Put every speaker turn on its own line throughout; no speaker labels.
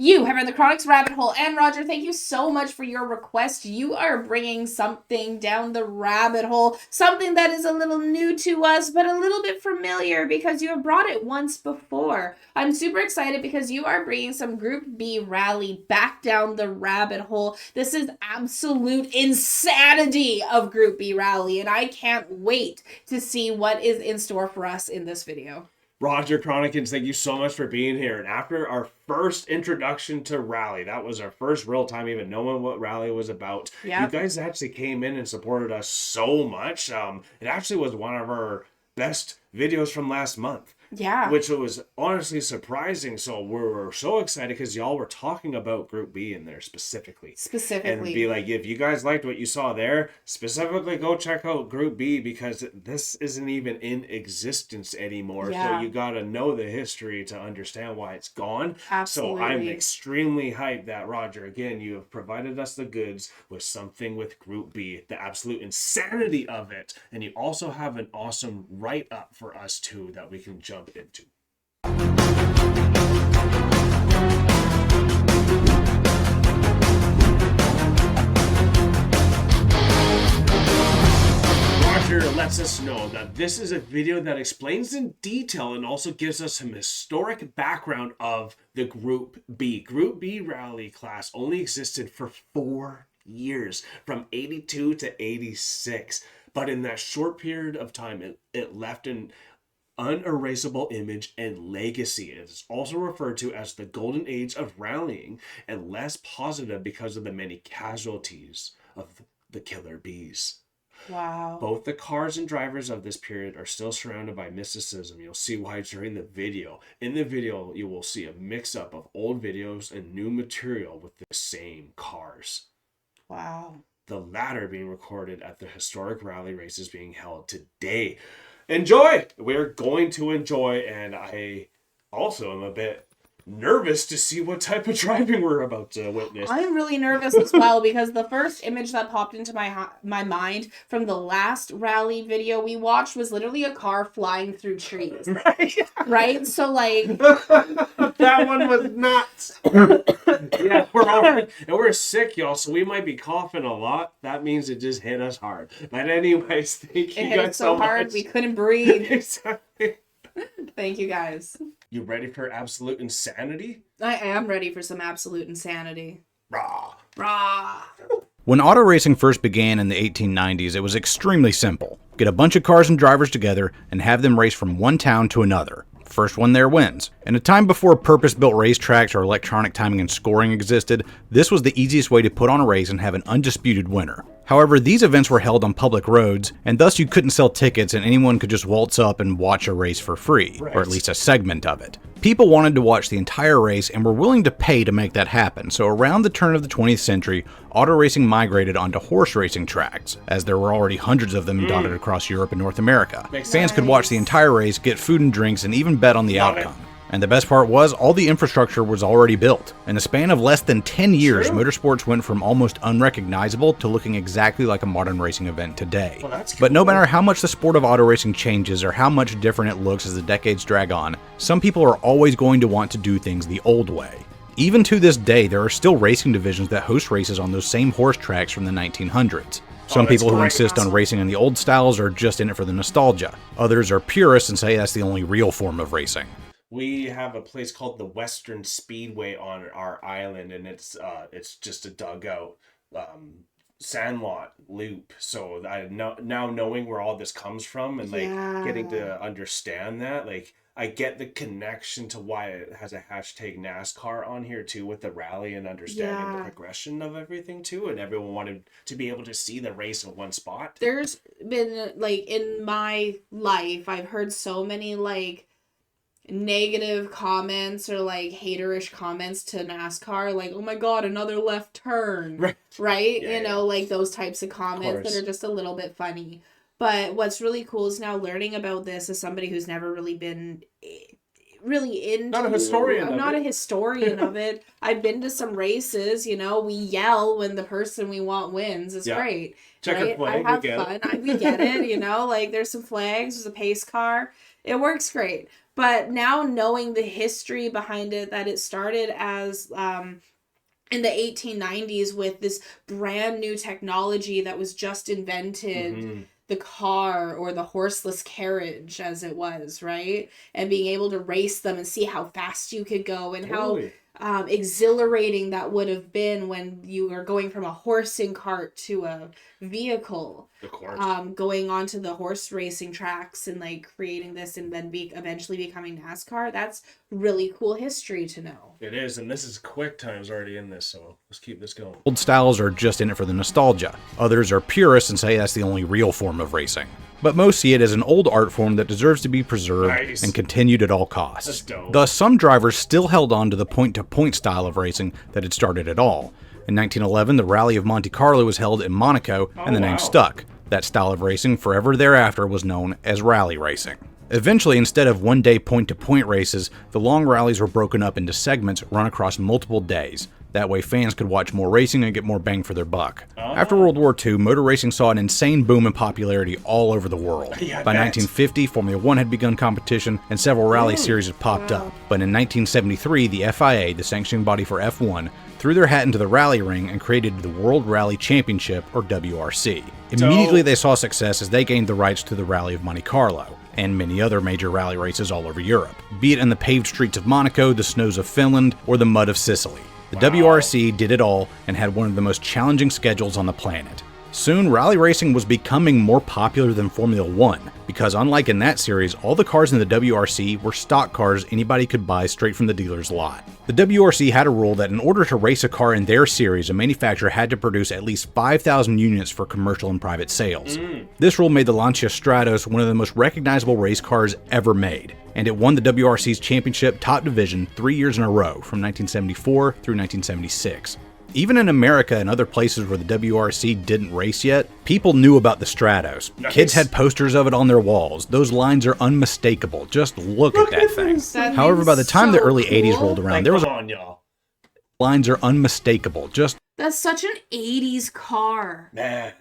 You have the Chronic's rabbit hole. And Roger, thank you so much for your request. You are bringing something down the rabbit hole, something that is a little new to us, but a little bit familiar because you have brought it once before. I'm super excited because you are bringing some Group B rally back down the rabbit hole. This is absolute insanity of Group B rally, and I can't wait to see what is in store for us in this video.
Roger Chronicans, thank you so much for being here. And after our first introduction to Rally, that was our first real time even knowing what Rally was about. Yep. You guys actually came in and supported us so much. It actually was one of our best videos from last month. Yeah. Which was honestly surprising. So we were so excited because y'all were talking about Group B in there specifically. And be like, if you guys liked what you saw there, specifically go check out Group B because this isn't even in existence anymore. Yeah. So you got to know the history to understand why it's gone. Absolutely. So I'm extremely hyped that, Roger, again, you have provided us the goods with something with Group B, the absolute insanity of it. And you also have an awesome write-up for us too that we can jump into. Roger lets us know that this is a video that explains in detail and also gives us some historic background of the Group B. Group B rally class only existed for 4 years, from 82 to 86. But in that short period of time, it left an unerasable image and legacy. It is also referred to as the golden age of rallying and less positive because of the many casualties of the killer bees. Wow. Both the cars and drivers of this period are still surrounded by mysticism. You'll see why during the video. In the video, you will see a mix-up of old videos and new material with the same cars. Wow. The latter being recorded at the historic rally races being held today. Enjoy! We're going to enjoy, and I also am a bit nervous to see what type of driving we're about to witness.
I'm really nervous as well because the first image that popped into my mind from the last rally video we watched was literally a car flying through trees. Right? So like
that one was nuts. Yeah, we're sick, y'all, so we might be coughing a lot. That means it just hit us hard. But anyways, thank you guys so
hard
much.
We couldn't breathe.
Exactly.
Thank you guys.
You ready for absolute insanity?
I am ready for some absolute insanity.
Rah.
Rah.
When auto racing first began in the 1890s, it was extremely simple. Get a bunch of cars and drivers together and have them race from one town to another. First one there wins. In a time before purpose-built racetracks or electronic timing and scoring existed, this was the easiest way to put on a race and have an undisputed winner. However, these events were held on public roads, and thus you couldn't sell tickets and anyone could just waltz up and watch a race for free, or at least a segment of it. People wanted to watch the entire race and were willing to pay to make that happen, so around the turn of the 20th century, auto racing migrated onto horse racing tracks, as there were already hundreds of them dotted across Europe and North America. Fans could watch the entire race, get food and drinks, and even bet on the outcome. And the best part was, all the infrastructure was already built. In a span of less than 10 years, motorsports went from almost unrecognizable to looking exactly like a modern racing event today. Well, but no matter how much the sport of auto racing changes or how much different it looks as the decades drag on, some people are always going to want to do things the old way. Even to this day, there are still racing divisions that host races on those same horse tracks from the 1900s. Some people who insist on racing in the old styles are just in it for the nostalgia. Others are purists and say that's the only real form of racing.
We have a place called the Western Speedway on our island, and it's just a dugout sandlot loop. So now knowing where all this comes from and getting to understand that, like, I get the connection to why it has a hashtag NASCAR on here too with the rally and understanding the progression of everything too, and everyone wanted to be able to see the race in one spot.
There's been, like, in my life, I've heard so many, like, negative comments or like haterish comments to NASCAR, like, oh my god, another left turn, right? Yeah, you know, like those types of comments that are just a little bit funny. But what's really cool is now learning about this as somebody who's never really been really into...
Not a historian
I'm not a historian of it. I've been to some races, you know, we yell when the person we want wins. It's great.
Check a flag,
I have fun. We get it, you know, like there's some flags, there's a pace car. It works great. But now knowing the history behind it, that it started as in the 1890s with this brand new technology that was just invented, the car or the horseless carriage as it was, right? And being able to race them and see how fast you could go and how exhilarating that would have been when you were going from a horsing cart to a vehicle.
Of course.
Going onto the horse racing tracks and like creating this and then eventually becoming NASCAR. That's really cool history to know.
It is, and this is quick times already in this, so let's keep this going.
Old styles are just in it for the nostalgia. Others are purists and say that's the only real form of racing. But most see it as an old art form that deserves to be preserved and continued at all costs. Thus, some drivers still held on to the point-to-point style of racing that had started it all. In 1911, the Rally of Monte Carlo was held in Monaco, and the name stuck. That style of racing forever thereafter was known as rally racing. Eventually, instead of one-day point-to-point races, the long rallies were broken up into segments run across multiple days. That way fans could watch more racing and get more bang for their buck. After World War II, motor racing saw an insane boom in popularity all over the world. By 1950, Formula One had begun competition and several rally series had popped up. But in 1973, the FIA, the sanctioning body for F1, threw their hat into the rally ring and created the World Rally Championship, or WRC. Immediately they saw success as they gained the rights to the Rally of Monte Carlo, and many other major rally races all over Europe, be it in the paved streets of Monaco, the snows of Finland, or the mud of Sicily. The WRC did it all and had one of the most challenging schedules on the planet. Soon, rally racing was becoming more popular than Formula One, because unlike in that series, all the cars in the WRC were stock cars anybody could buy straight from the dealer's lot. The WRC had a rule that in order to race a car in their series, a manufacturer had to produce at least 5,000 units for commercial and private sales. This rule made the Lancia Stratos one of the most recognizable race cars ever made, and it won the WRC's championship top division 3 years in a row, from 1974 through 1976. Even in America and other places where the WRC didn't race yet, people knew about the Stratos. Kids had posters of it on their walls. Those lines are unmistakable. Just look at that thing. However, by the time the early 80s rolled around, there was lines are unmistakable.
That's such an 80s car.
Man.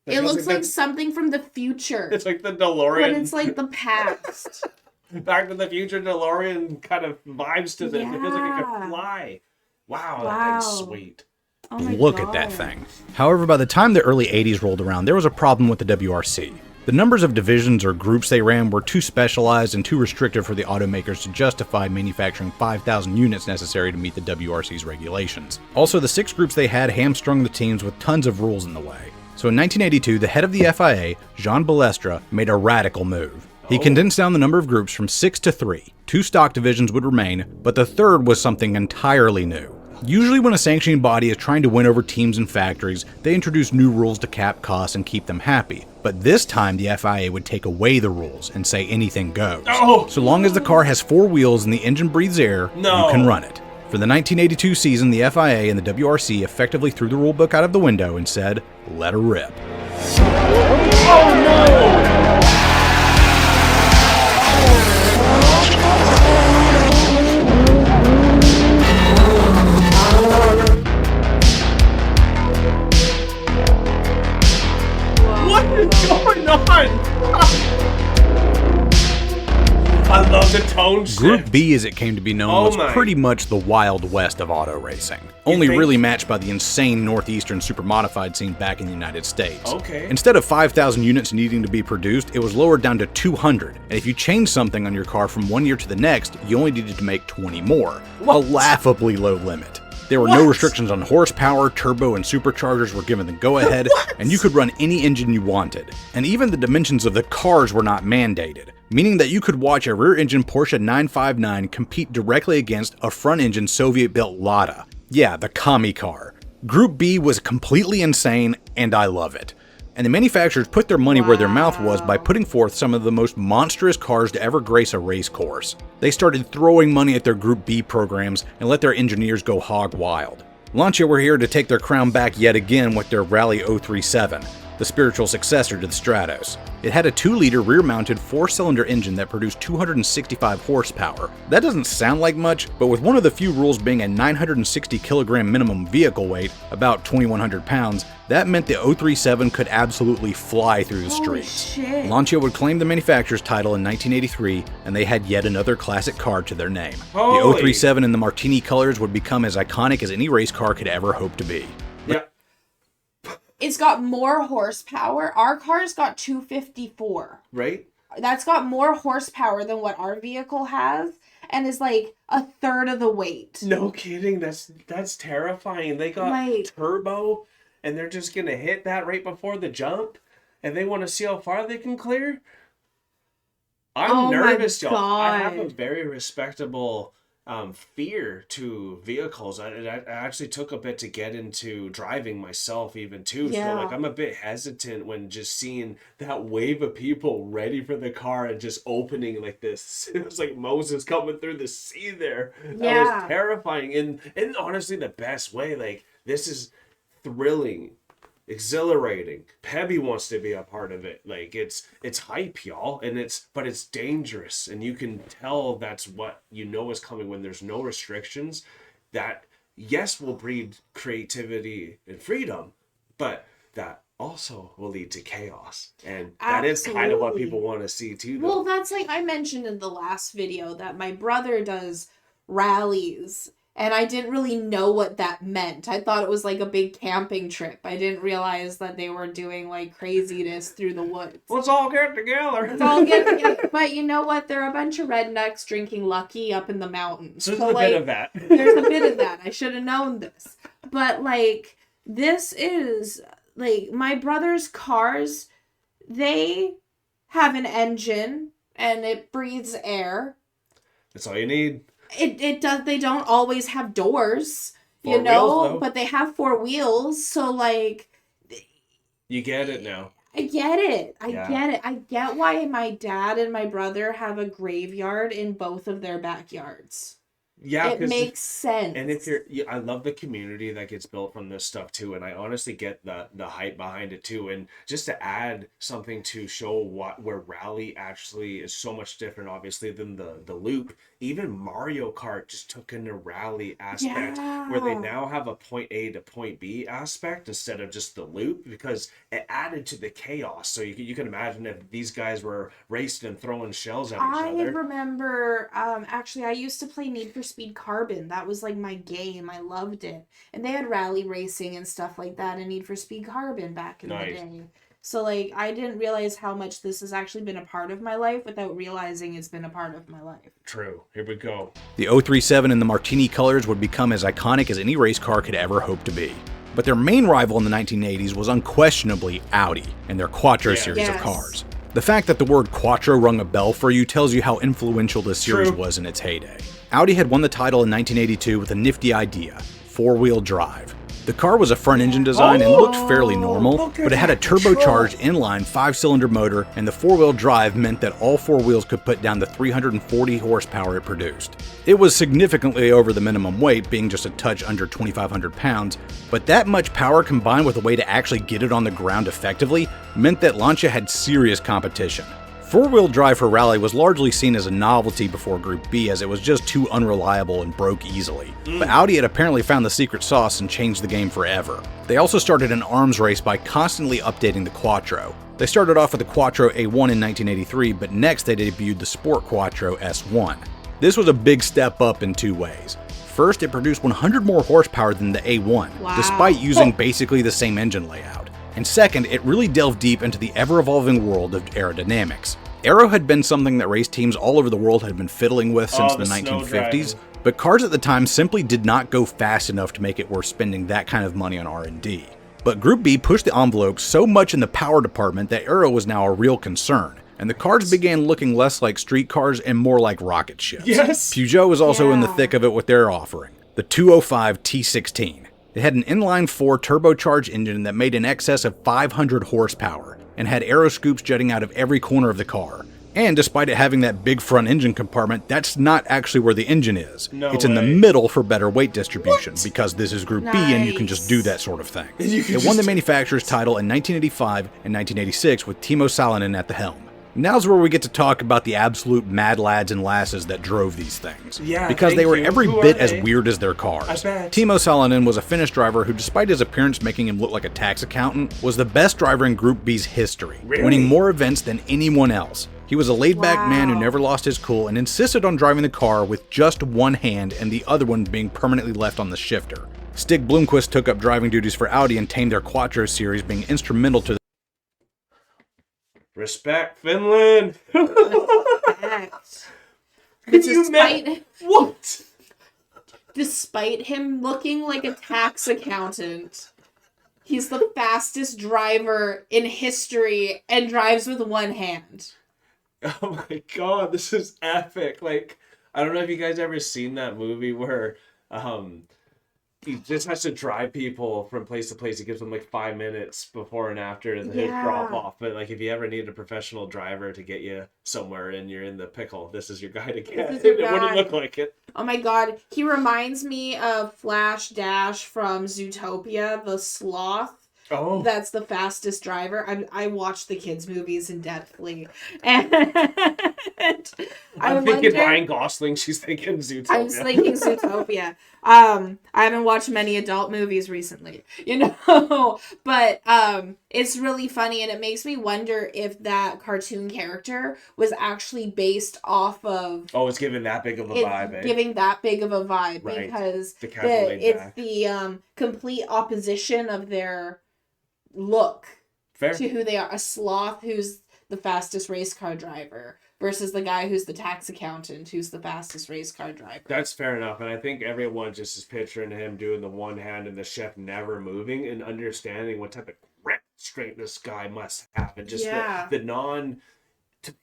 It looks like something from the future.
It's like the DeLorean.
But it's like the past.
Back to the Future DeLorean kind of vibes to this. It feels like it could fly. Wow, that thing's sweet.
Oh
Look at that thing. However, by the time the early 80s rolled around, there was a problem with the WRC. The numbers of divisions or groups they ran were too specialized and too restrictive for the automakers to justify manufacturing 5,000 units necessary to meet the WRC's regulations. Also, the 6 groups they had hamstrung the teams with tons of rules in the way. So in 1982, the head of the FIA, Jean Balestre, made a radical move. He condensed down the number of groups from 6 to 3. 2 stock divisions would remain, but the third was something entirely new. Usually when a sanctioning body is trying to win over teams and factories, they introduce new rules to cap costs and keep them happy. But this time the FIA would take away the rules and say anything goes. So long as the car has 4 wheels and the engine breathes air, you can run it. For the 1982 season, the FIA and the WRC effectively threw the rulebook out of the window and said, let her rip.
Oh no! What is going on? I love the tone shift.
Group B, as it came to be known, was pretty much the Wild West of auto racing. Only really matched by the insane northeastern supermodified scene back in the United States. Instead of 5,000 units needing to be produced, it was lowered down to 200. And if you changed something on your car from one year to the next, you only needed to make 20 more. A laughably low limit. There were no restrictions on horsepower, turbo and superchargers were given the go-ahead, and you could run any engine you wanted. And even the dimensions of the cars were not mandated, meaning that you could watch a rear-engine Porsche 959 compete directly against a front-engine Soviet-built Lada. Yeah, the commie car. Group B was completely insane, and I love it. And the manufacturers put their money where their mouth was by putting forth some of the most monstrous cars to ever grace a race course. They started throwing money at their Group B programs and let their engineers go hog wild. Lancia were here to take their crown back yet again with their Rally 037. the spiritual successor to the Stratos. It had a 2-liter rear-mounted 4-cylinder engine that produced 265 horsepower. That doesn't sound like much, but with one of the few rules being a 960 kilogram minimum vehicle weight, about 2,100 pounds, that meant the 037 could absolutely fly through the streets.
Shit.
Lancia would claim the manufacturer's title in 1983, and they had yet another classic car to their name.
Holy.
The 037 in the Martini colors would become as iconic as any race car could ever hope to be.
Yeah.
It's got more horsepower. Our car's got 254.
Right?
That's got more horsepower than what our vehicle has, and is like a third of the weight.
No kidding. That's terrifying. They got
Like-
turbo, and they're just gonna hit that right before the jump, and they want to see how far they can clear. I'm
Oh my
nervous, y'all. I have a
God.
very respectable fear to vehicles. I actually took a bit to get into driving myself, even too.
Yeah.
So like I'm a bit hesitant when just seeing that wave of people ready for the car and just opening like this. It was like Moses coming through the sea there. That
Yeah.
was terrifying, and honestly the best way. Like this is thrilling, exhilarating. Pebby wants to be a part of it. Like it's hype, y'all, and but it's dangerous, and you can tell that's what you know is coming when there's no restrictions. That yes will breed creativity and freedom, but that also will lead to chaos, and that is kind of what
Absolutely.
people want to see too, though.
Well, that's like I mentioned in the last video that my brother does rallies, and I didn't really know what that meant. I thought it was like a big camping trip. I didn't realize that they were doing like craziness through the woods.
Let's all get together.
It's all good. But you know what? They're a bunch of rednecks drinking Lucky up in the mountains.
So there's a bit of that.
There's a bit of that. I should have known this. But like this is like my brother's cars, they have an engine and it breathes air.
That's all you need.
It does. They don't always have doors,
Four
you know,
wheels, though.
but they have 4 wheels. So like
You get it now.
I get it. I
Yeah.
get it. I get why my dad and my brother have a graveyard in both of their backyards.
Yeah,
It
'cause
makes sense.
and if I love the community that gets built from this stuff too, and I honestly get the hype behind it too. And just to add something to show where rally actually is so much different, obviously, than the loop. Even Mario Kart just took in the rally aspect, where they
Yeah.
now have a point A to point B aspect instead of just the loop, because it added to the chaos. So you can imagine if these guys were racing and throwing shells at each
I
other.
remember, actually, I used to play Need for Speed Carbon. That was like my game. I loved it. And they had rally racing and stuff like that in Need for Speed Carbon back in
Nice.
the day. So, like, I didn't realize how much this has actually been a part of my life without realizing it's been a part of my life.
True. Here we go.
The 037 in the Martini colors would become as iconic as any race car could ever hope to be. But their main rival in the 1980s was unquestionably Audi and their Quattro
Yes.
series of
Yes.
cars. The fact that the word Quattro rung a bell for you tells you how influential this series
True.
was in its heyday. Audi had won the title in 1982 with a nifty idea: 4-wheel drive. The car was a front-engine design and looked fairly normal,
look at
but it had a
that control.
turbocharged inline 5-cylinder motor, and the 4-wheel drive meant that all 4 wheels could put down the 340 horsepower it produced. It was significantly over the minimum weight, being just a touch under 2,500 pounds, but that much power combined with a way to actually get it on the ground effectively meant that Lancia had serious competition. 4-wheel drive for rally was largely seen as a novelty before Group B, as it was just too unreliable and broke easily. But Audi had apparently found the secret sauce and changed the game forever. They also started an arms race by constantly updating the Quattro. They started off with the Quattro A1 in 1983, but next they debuted the Sport Quattro S1. This was a big step up in 2 ways. First, it produced 100 more horsepower than the A1,
Wow.
despite using basically the same engine layout. And second, it really delved deep into the ever-evolving world of aerodynamics. Aero had been something that race teams all over the world had been fiddling with since the
the snow
1950s,
driving.
but cars at the time simply did not go fast enough to make it worth spending that kind of money on R&D. But Group B pushed the envelope so much in the power department that aero was now a real concern, and the cars began looking less like street cars and more like rocket ships.
Yes.
Peugeot was also in the
Yeah.
thick of it with their offering, the 205 T16. It had an inline 4 turbocharged engine that made in excess of 500 horsepower and had aero scoops jutting out of every corner of the car. And despite it having that big front engine compartment, that's not actually where the engine is.
No
It's in the
way.
middle for better weight distribution, because this is Group B and you can just
Nice.
do that sort of thing.
You can
It won the
just-
manufacturer's title in 1985 and 1986 with Timo Salonen at the helm. Now's where we get to talk about the absolute mad lads and lasses that drove these things.
Yeah,
because they
thank
were
you.
every
Who are
bit as
they?
weird as their cars.
I bet.
Timo Salonen was a Finnish driver who, despite his appearance making him look like a tax accountant, was the best driver in Group B's history,
Really?
winning more events than anyone else. He was a laid-back man who
Wow.
never lost his cool and insisted on driving the car with just one hand and the other one being permanently left on the shifter. Stig Blomqvist took up driving duties for Audi and tamed their Quattro series, being instrumental to
Respect Finland.
Fact.
Could you
Despite,
What?
despite him looking like a tax accountant, he's the fastest driver in history and drives with one hand.
Oh my god, this is epic. Like, I don't know if you guys ever seen that movie where he just has to drive people from place to place. He gives them like 5 minutes before and after and then
Yeah.
drop off. But like, if you ever need a professional driver to get you somewhere and you're in the pickle, this is your guy to get.
This is your
It wouldn't
guy.
look like it.
Oh my god, he reminds me of Flash Dash from Zootopia, the sloth.
Oh,
That's the fastest driver. I watch the kids' movies in depthly, and
I'm thinking Ryan Gosling. She's thinking Zootopia.
I was thinking Zootopia. I haven't watched many adult movies recently, but it's really funny, and it makes me wonder if that cartoon character was actually based off of
Oh, it's giving that big of a vibe, eh?
giving that big of a vibe,
Right.
because
The casual laid
it's
back.
the complete opposition of their look
Fair.
to who they are. A sloth who's the fastest race car driver versus the guy who's the tax accountant who's the fastest race car driver.
That's fair enough, and I think everyone just is picturing him doing the one hand and the chef never moving and understanding what type of grip strength this guy must have, and just
Yeah.
the non.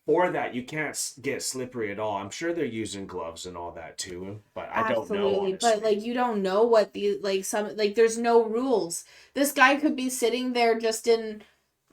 For that, you can't get slippery at all. I'm sure they're using gloves and all that too, but I don't know.
Absolutely,
Honestly.
but like you don't know what the there's no rules. This guy could be sitting there just in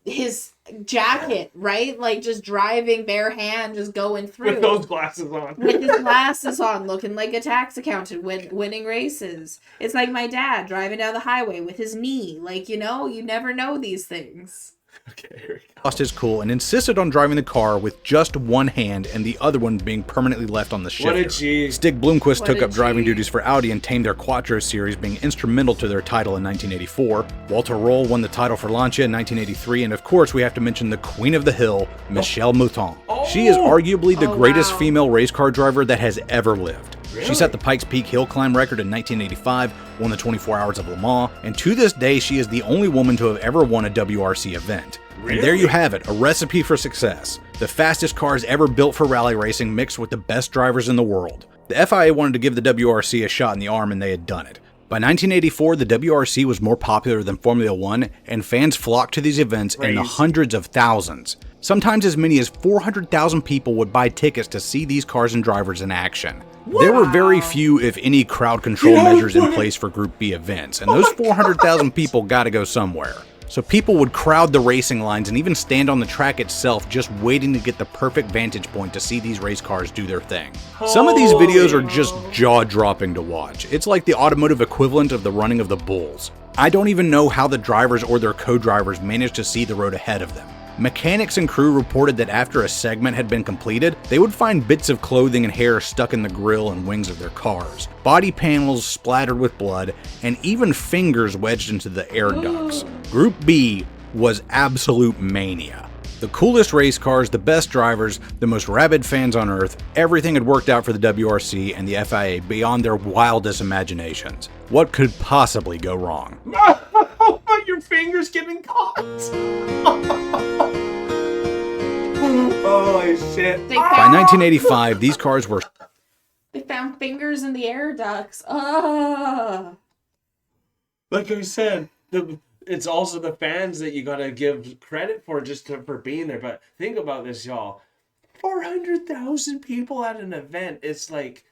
his jacket, right? Like just driving bare hand, just going through
with those glasses on.
with his glasses on, looking like a tax accountant, winning races. It's like my dad driving down the highway with his knee. Like, you never know these things.
Okay, here we go.
lost his cool and insisted on driving the car with just one hand and the other one being permanently left on the shifter.
What a G.
Stig Blomqvist
What
took
a
up driving
G.
duties for Audi and tamed their Quattro series, being instrumental to their title in 1984. Walter Roll won the title for Lancia in 1983, and of course we have to mention the Queen of the Hill, Michelle Mouton. She is arguably the
Oh,
greatest
wow.
female race car driver that has ever lived.
Really?
She set the Pikes Peak hill climb record in 1985, won the 24 Hours of Le Mans, and to this day she is the only woman to have ever won a WRC event. And there you
Really?
have it, a recipe for success. The fastest cars ever built for rally racing mixed with the best drivers in the world. The FIA wanted to give the WRC a shot in the arm, and they had done it. By 1984, the WRC was more popular than Formula One, and fans flocked to these events in the
Crazy.
hundreds of thousands. Sometimes as many as 400,000 people would buy tickets to see these cars and drivers in action. There were very few, if any, crowd control
Yeah,
measures in
what?
place for Group B events, and those 400,000 people gotta go somewhere. So people would crowd the racing lines and even stand on the track itself just waiting to get the perfect vantage point to see these race cars do their thing. Some of these videos are just jaw-dropping to watch. It's like the automotive equivalent of the running of the bulls. I don't even know how the drivers or their co-drivers managed to see the road ahead of them. Mechanics and crew reported that after a segment had been completed, they would find bits of clothing and hair stuck in the grille and wings of their cars, body panels splattered with blood, and even fingers wedged into the air ducts. Group B was absolute mania. The coolest race cars, the best drivers, the most rabid fans on earth, everything had worked out for the WRC and the FIA beyond their wildest imaginations. What could possibly go wrong?
Your fingers getting caught. Holy shit.
They
By
found,
1985, these cars were
they found fingers in the air ducts. Ah.
Like I said, it's also the fans that you gotta give credit for for being there. But think about this, y'all. 400,000 people at an event. It's like,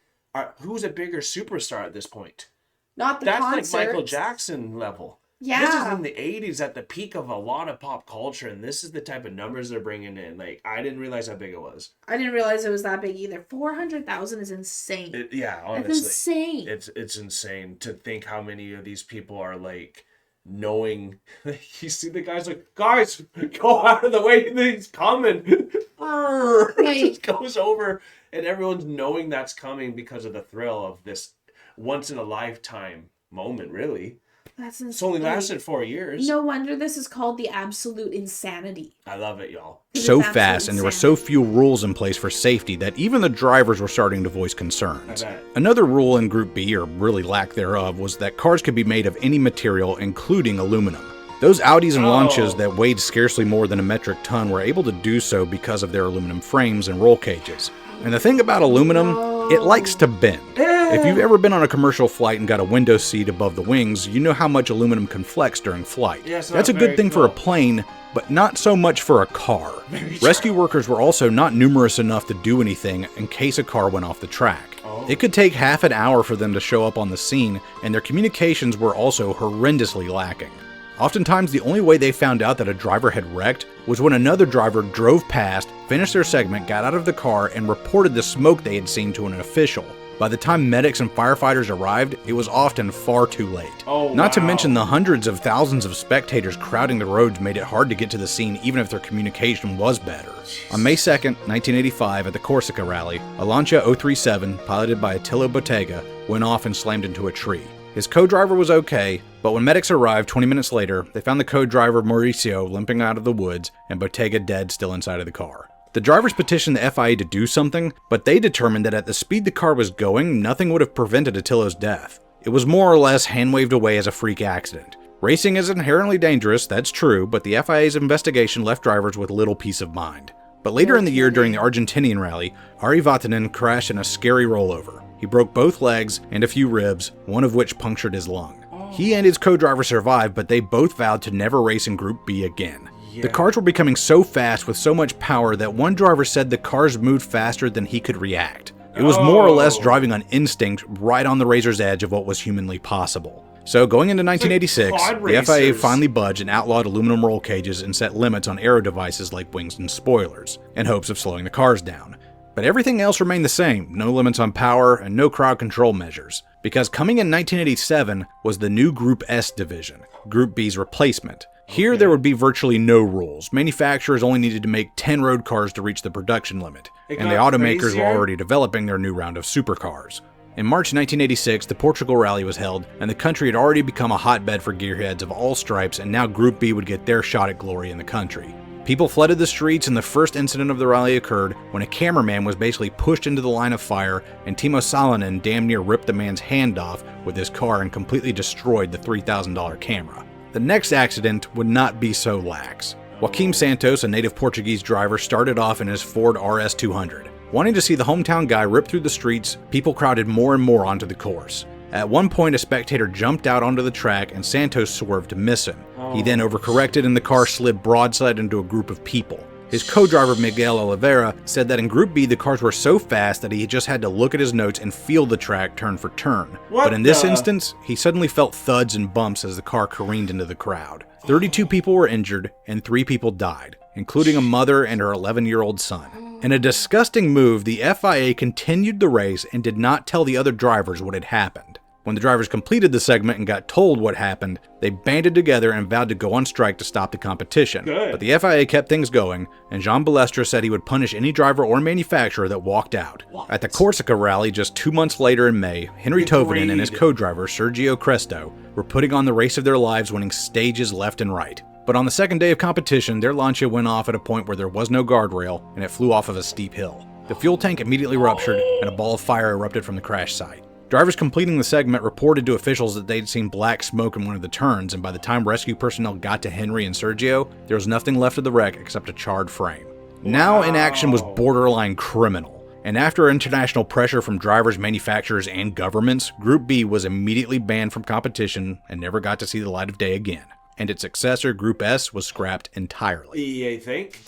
who's a bigger superstar at this point?
Not the
That's
concerts.
like Michael Jackson level.
Yeah.
This is in the 80s at the peak of a lot of pop culture, and this is the type of numbers they're bringing in. Like, I didn't realize how big it was.
I didn't realize it was that big either. 400,000 is insane.
Yeah, honestly.
That's insane.
It's insane to think how many of these people are, like, knowing. You see the guys like, guys, go out of the way, he's coming.
Right.
Just goes over, and everyone's knowing that's coming because of the thrill of this once-in-a-lifetime moment, really.
That's insane.
It's only lasted 4 years.
No wonder this is called the absolute insanity.
I love it, y'all.
So fast, and there were so few rules in place for safety that even the drivers were starting to voice concerns.
I bet.
Another rule in Group B, or really lack thereof, was that cars could be made of any material, including aluminum. Those Audis and Lancias that weighed scarcely more than a metric ton were able to do so because of their aluminum frames and roll cages. And the thing about aluminum, it likes to bend. If you've ever been on a commercial flight and got a window seat above the wings, you know how much aluminum can flex during flight.
Yes,
that's a good thing for a plane, but not so much for a car. Rescue workers were also not numerous enough to do anything in case a car went off the track. It could take half an hour for them to show up on the scene, and their communications were also horrendously lacking. Oftentimes, the only way they found out that a driver had wrecked was when another driver drove past, finished their segment, got out of the car, and reported the smoke they had seen to an official. By the time medics and firefighters arrived, it was often far too late. Not to mention the hundreds of thousands of spectators crowding the roads made it hard to get to the scene even if their communication was better. On May 2nd, 1985, at the Corsica rally, a Lancia 037, piloted by Attilo Bottega, went off and slammed into a tree. His co-driver was okay, but when medics arrived 20 minutes later, they found the co-driver Mauricio limping out of the woods and Bottega dead still inside of the car. The drivers petitioned the FIA to do something, but they determined that at the speed the car was going, nothing would have prevented Attilo's death. It was more or less hand-waved away as a freak accident. Racing is inherently dangerous, that's true, but the FIA's investigation left drivers with little peace of mind. But later in the year during the Argentinian rally, Ari Vatanen crashed in a scary rollover. He broke both legs and a few ribs, one of which punctured his lung. He and his co-driver survived, but they both vowed to never race in Group B again. The cars were becoming so fast with so much power that one driver said the cars moved faster than he could react. It was more or less driving on instinct, right on the razor's edge of what was humanly possible. So going into 1986, the FIA finally budged and outlawed aluminum roll cages and set limits on aero devices like wings and spoilers, in hopes of slowing the cars down. But everything else remained the same, no limits on power and no crowd control measures. Because coming in 1987 was the new Group S division, Group B's replacement. Here there would be virtually no rules. Manufacturers only needed to make 10 road cars to reach the production limit, and the automakers were already developing their new round of supercars. In March 1986, the Portugal Rally was held, and the country had already become a hotbed for gearheads of all stripes, and now Group B would get their shot at glory in the country. People flooded the streets, and the first incident of the rally occurred when a cameraman was basically pushed into the line of fire, and Timo Salonen damn near ripped the man's hand off with his car and completely destroyed the $3,000 camera. The next accident would not be so lax. Joaquim Santos, a native Portuguese driver, started off in his Ford RS200. Wanting to see the hometown guy rip through the streets, people crowded more and more onto the course. At one point, a spectator jumped out onto the track and Santos swerved to miss him. He then overcorrected and the car slid broadside into a group of people. His co-driver Miguel Oliveira said that in Group B the cars were so fast that he just had to look at his notes and feel the track turn for turn. But in this instance, he suddenly felt thuds and bumps as the car careened into the crowd. 32 people were injured and 3 people died, including a mother and her 11-year-old son. In a disgusting move, the FIA continued the race and did not tell the other drivers what had happened. When the drivers completed the segment and got told what happened, they banded together and vowed to go on strike to stop the competition. But the FIA kept things going, and Jean Balestre said he would punish any driver or manufacturer that walked out. At the Corsica rally just 2 months later in May, Henry Tovinen and his co-driver Sergio Cresto were putting on the race of their lives, winning stages left and right. But on the second day of competition, their Lancia went off at a point where there was no guardrail, and it flew off of a steep hill. The fuel tank immediately ruptured, and a ball of fire erupted from the crash site. Drivers completing the segment reported to officials that they'd seen black smoke in one of the turns, and by the time rescue personnel got to Henry and Sergio, there was nothing left of the wreck except a charred frame. Now in action was borderline criminal, and after international pressure from drivers, manufacturers, and governments, Group B was immediately banned from competition and never got to see the light of day again. And its successor, Group S, was scrapped entirely.
You think?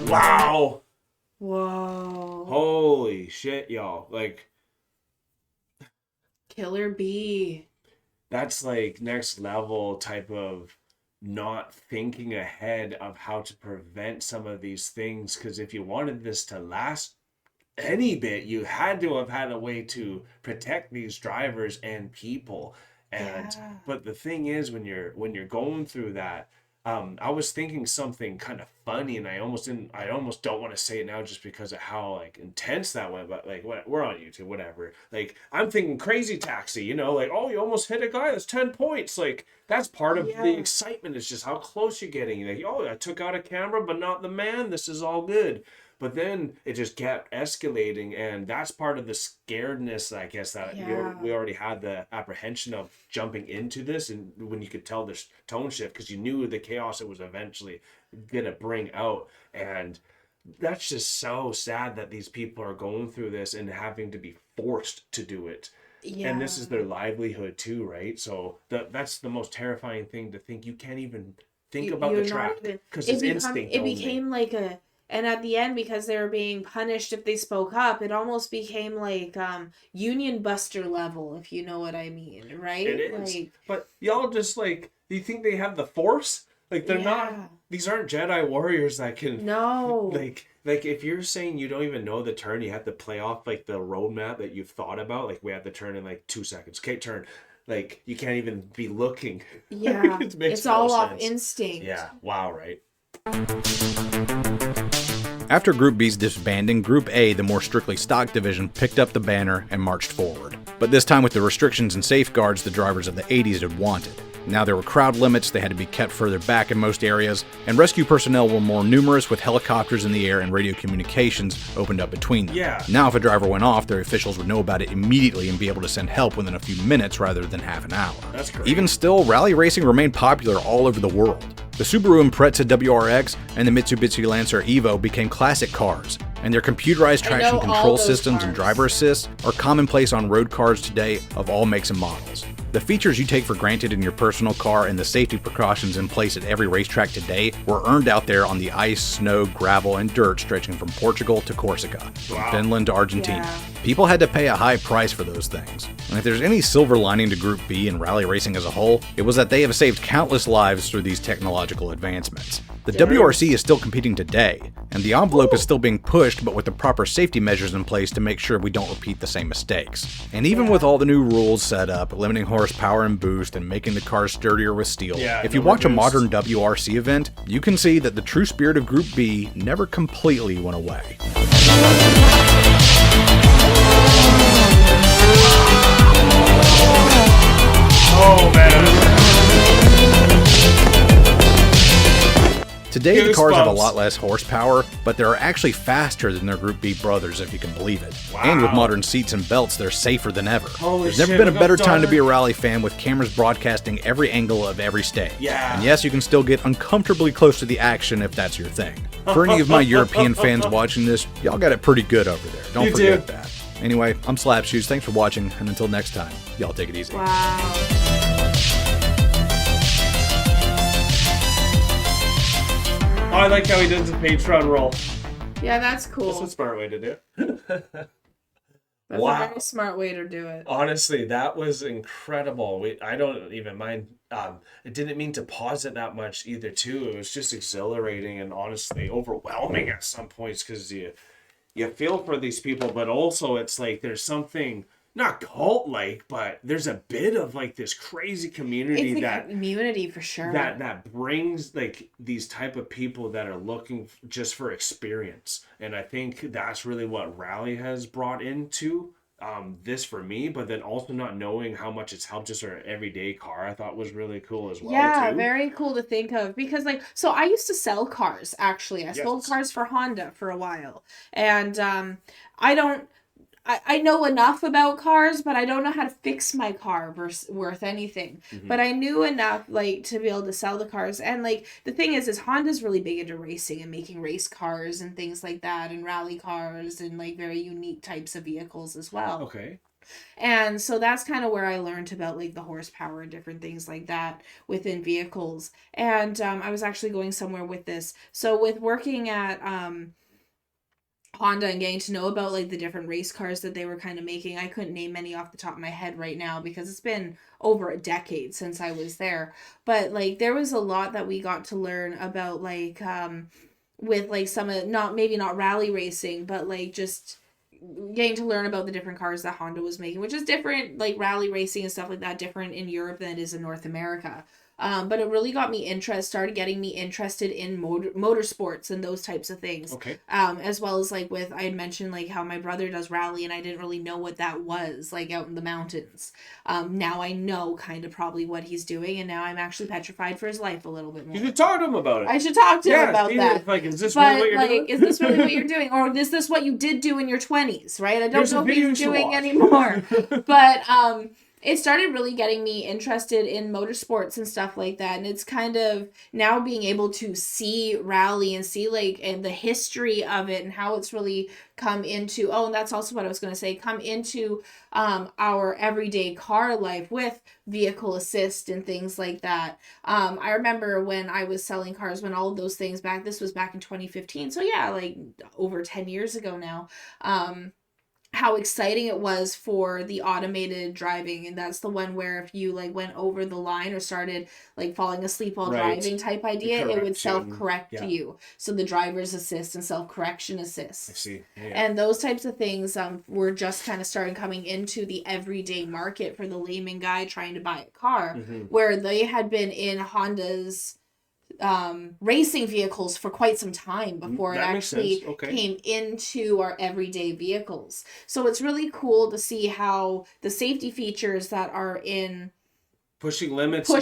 Wow!
Whoa.
Holy shit, y'all. Like...
Killer B.
that's like next level type of not thinking ahead of how to prevent some of these things. Because if you wanted this to last any bit, you had to have had a way to protect these drivers and people. And
Yeah.
but the thing is, when you're going through that, I was thinking something kind of funny, and I almost don't want to say it now just because of how like intense that went. But like, we're on YouTube, whatever. Like, I'm thinking Crazy Taxi, you know, like, oh, you almost hit a guy, that's 10 points. Like, that's part of the
Yeah.
excitement. It's just how close you're getting. Like, oh, I took out a camera, but not the man. This is all good. But then it just kept escalating, and that's part of the scaredness, I guess, that
Yeah.
we already had the apprehension of jumping into this, and when you could tell this tone shift, because you knew the chaos it was eventually gonna bring out. And that's just so sad that these people are going through this and having to be forced to do it.
Yeah.
And this is their livelihood too, right? So that's the most terrifying thing, to think you can't even think about the
you're not
track,
even-
because it's
become-
instinct
it
only.
became like a, and at the end, because they were being punished if they spoke up, it almost became like Union Buster level, if you know what I mean, right?
It is.
Like,
But y'all just like, do you think they have the force? Like, they're
Yeah.
not, these aren't Jedi warriors that can,
no.
like if you're saying you don't even know the turn, you have to play off like the roadmap that you've thought about. Like, we have to turn in like 2 seconds. Okay, turn. Like, you can't even be looking.
Yeah.
It makes
It's
no
all off
sense.
instinct.
Yeah. Wow. Right.
After Group B's disbanding, Group A, the more strictly stock division, picked up the banner and marched forward. But this time with the restrictions and safeguards the drivers of the 80s had wanted. Now there were crowd limits, they had to be kept further back in most areas, and rescue personnel were more numerous with helicopters in the air and radio communications opened up between them.
Yeah.
Now if a driver went off, their officials would know about it immediately and be able to send help within a few minutes rather than half an hour.
That's great.
Even still, rally racing remained popular all over the world. The Subaru Impreza WRX and the Mitsubishi Lancer Evo became classic cars, and their computerized
I know
traction
all
control
those
systems and
cars.
driver assists are commonplace on road cars today of all makes and models. The features you take for granted in your personal car and the safety precautions in place at every racetrack today were earned out there on the ice, snow, gravel, and dirt stretching from Portugal to Corsica, from
Wow.
Finland to Argentina.
Yeah.
People had to pay a high price for those things. And if there's any silver lining to Group B and rally racing as a whole, it was that they have saved countless lives through these technological advancements. The WRC is still competing today, and the envelope is still being pushed, but with the proper safety measures in place to make sure we don't repeat the same mistakes. And even with all the new rules set up, limiting horsepower and boost, and making the cars sturdier with steel,
Yeah,
if you
no
watch a
boost.
modern WRC event, you can see that the true spirit of Group B never completely went away.
Oh man.
Today, the cars have a
Goosebumps.
lot less horsepower, but they're actually faster than their Group B brothers, if you can believe it. And with
Wow.
modern seats and belts, they're safer than ever.
Holy
There's never
shit,
been a
we got
better time to
dark.
be a rally fan, with cameras broadcasting every angle of every stage.
Yeah.
And yes, you can still get uncomfortably close to the action if that's your thing. For any of my European fans watching this, y'all got it pretty good over there. Don't
You
forget
do.
that. Anyway, I'm Slapshoes. Thanks for watching, and until next time, y'all take it easy.
Wow.
Oh, I like how he does the Patreon roll.
Yeah, that's
That's
cool.
a smart way to do it.
That's
Wow.
a very smart way to do it.
Honestly, that was incredible. I don't even mind. I didn't mean to pause it that much either, too. It was just exhilarating and honestly overwhelming at some points, because you feel for these people, but also it's like there's something not cult-like, but there's a bit of like this crazy community
It's a
that
community for sure.
that brings like these type of people that are looking just for experience. And I think that's really what rally has brought into this for me. But then also not knowing how much it's helped just our everyday car, I thought was really cool as well.
Yeah,
too.
very cool to think of, because like, so I used to sell cars, actually. I sold
Yes.
cars for Honda for a while, and I know enough about cars, but I don't know how to fix my car worth anything.
Mhm.
But I knew enough like to be able to sell the cars. And like the thing is Honda's really big into racing and making race cars and things like that, and rally cars and like very unique types of vehicles as well.
Okay.
And so that's kind of where I learned about like the horsepower and different things like that within vehicles. And I was actually going somewhere with this. So with working at Honda and getting to know about like the different race cars that they were kind of making. I couldn't name any off the top of my head right now because it's been over a decade since I was there. But like there was a lot that we got to learn about like with like some of not rally racing, but like just getting to learn about the different cars that Honda was making, which is different, like rally racing and stuff like that, different in Europe than it is in North America. But it really got me started getting me interested in motorsports and those types of things.
Okay.
As well as like I had mentioned like how my brother does rally and I didn't really know what that was, like out in the mountains. Now I know kind of probably what he's doing, and now I'm actually petrified for his life a little bit more.
You should talk to him about it.
I should talk to him about that.
Like, is this really what you're doing?
Is this really what you're doing? Or is this what you did do in your 20s, right? I don't
Here's
know
a
if
video
he's
you should
doing
watch.
anymore. But it started really getting me interested in motorsports and stuff like that. And it's kind of now being able to see rally and see like and the history of it and how it's really come into, and that's also what I was going to say, come into our everyday car life with vehicle assist and things like that. I remember when I was selling cars, when all of those things this was back in 2015. So yeah, like over 10 years ago now. How exciting it was for the automated driving, and that's the one where if you like went over the line or started like falling asleep while driving type idea, it would self-correct you. So the driver's assist and self-correction assist.
I see. Yeah.
And those types of things were just kind of starting coming into the everyday market for the layman guy trying to buy a car, where they had been in Honda's racing vehicles for quite some time before it actually came into our everyday vehicles. So it's really cool to see how the safety features that are in
pushing limits
are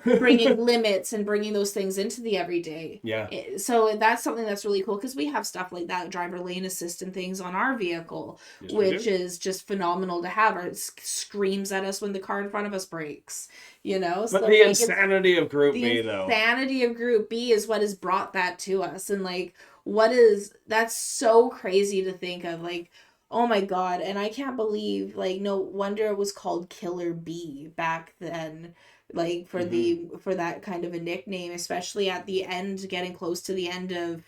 bringing limits and bringing those things into the everyday.
Yeah.
So that's something that's really cool because we have stuff like that, driver lane assist and things on our vehicle, which is just phenomenal to have. It screams at us when the car in front of us brakes, you know?
But so the insanity of Group B, though.
The insanity of Group B is what has brought that to us. And like, that's so crazy to think of, like, oh my God. And I can't believe, like, no wonder it was called Killer B back then, like for that kind of a nickname, especially at the end, getting close to the end of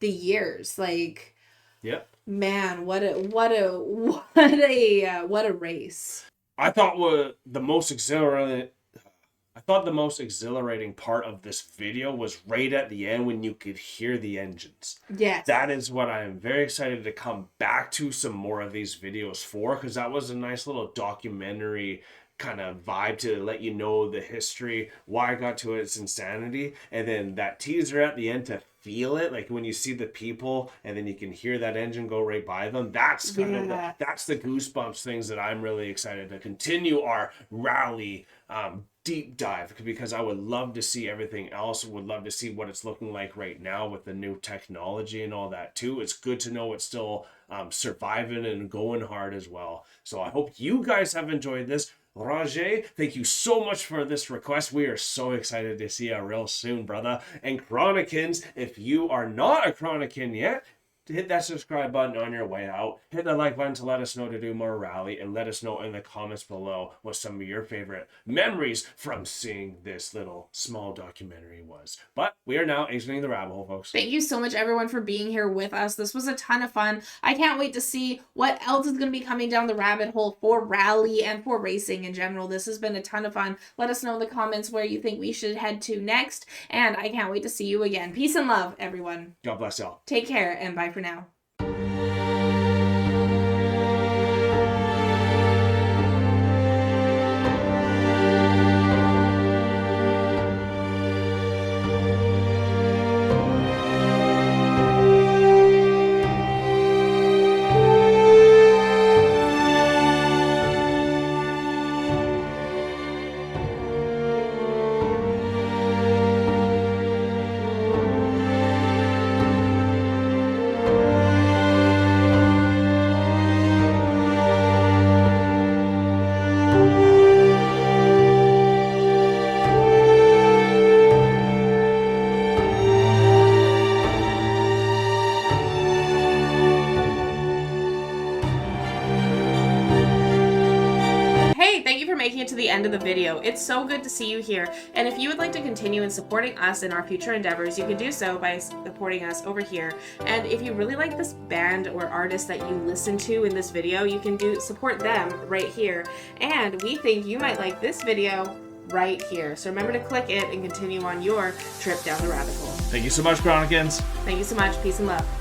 the years. Like,
yep.
Man, what a race.
I thought the most exhilarating part of this video was right at the end when you could hear the engines.
Yes.
That is what I am very excited to come back to some more of these videos for, because that was a nice little documentary kind of vibe to let you know the history, why I got to its insanity, and then that teaser at the end to feel it, like when you see the people and then you can hear that engine go right by them. That's kind of that's the goosebumps things that I'm really excited to continue our rally deep dive, because I would love to see everything else. Would love to see what it's looking like right now with the new technology and all that too. It's good to know it's still surviving and going hard as well. So I hope you guys have enjoyed this. Roger, thank you so much for this request. We are so excited to see you real soon, brother. And Chronicans, if you are not a Chronican yet, hit that subscribe button on your way out. Hit the like button to let us know to do more rally, and let us know in the comments below what some of your favorite memories from seeing this little small documentary was. But we are now exiting the rabbit hole, folks.
Thank you so much, everyone, for being here with us. This was a ton of fun. I can't wait to see what else is going to be coming down the rabbit hole for rally and for racing in general. This has been a ton of fun. Let us know in the comments where you think we should head to next, and I can't wait to see you again. Peace and love, everyone.
God bless y'all.
Take care, and bye for now. to the end of the video. It's so good to see you here. And if you would like to continue in supporting us in our future endeavors, you can do so by supporting us over here. And if you really like this band or artist that you listen to in this video, you can support them right here. And we think you might like this video right here. So remember to click it and continue on your trip down the rabbit hole.
Thank you so much, Chronicans.
Thank you so much. Peace and love.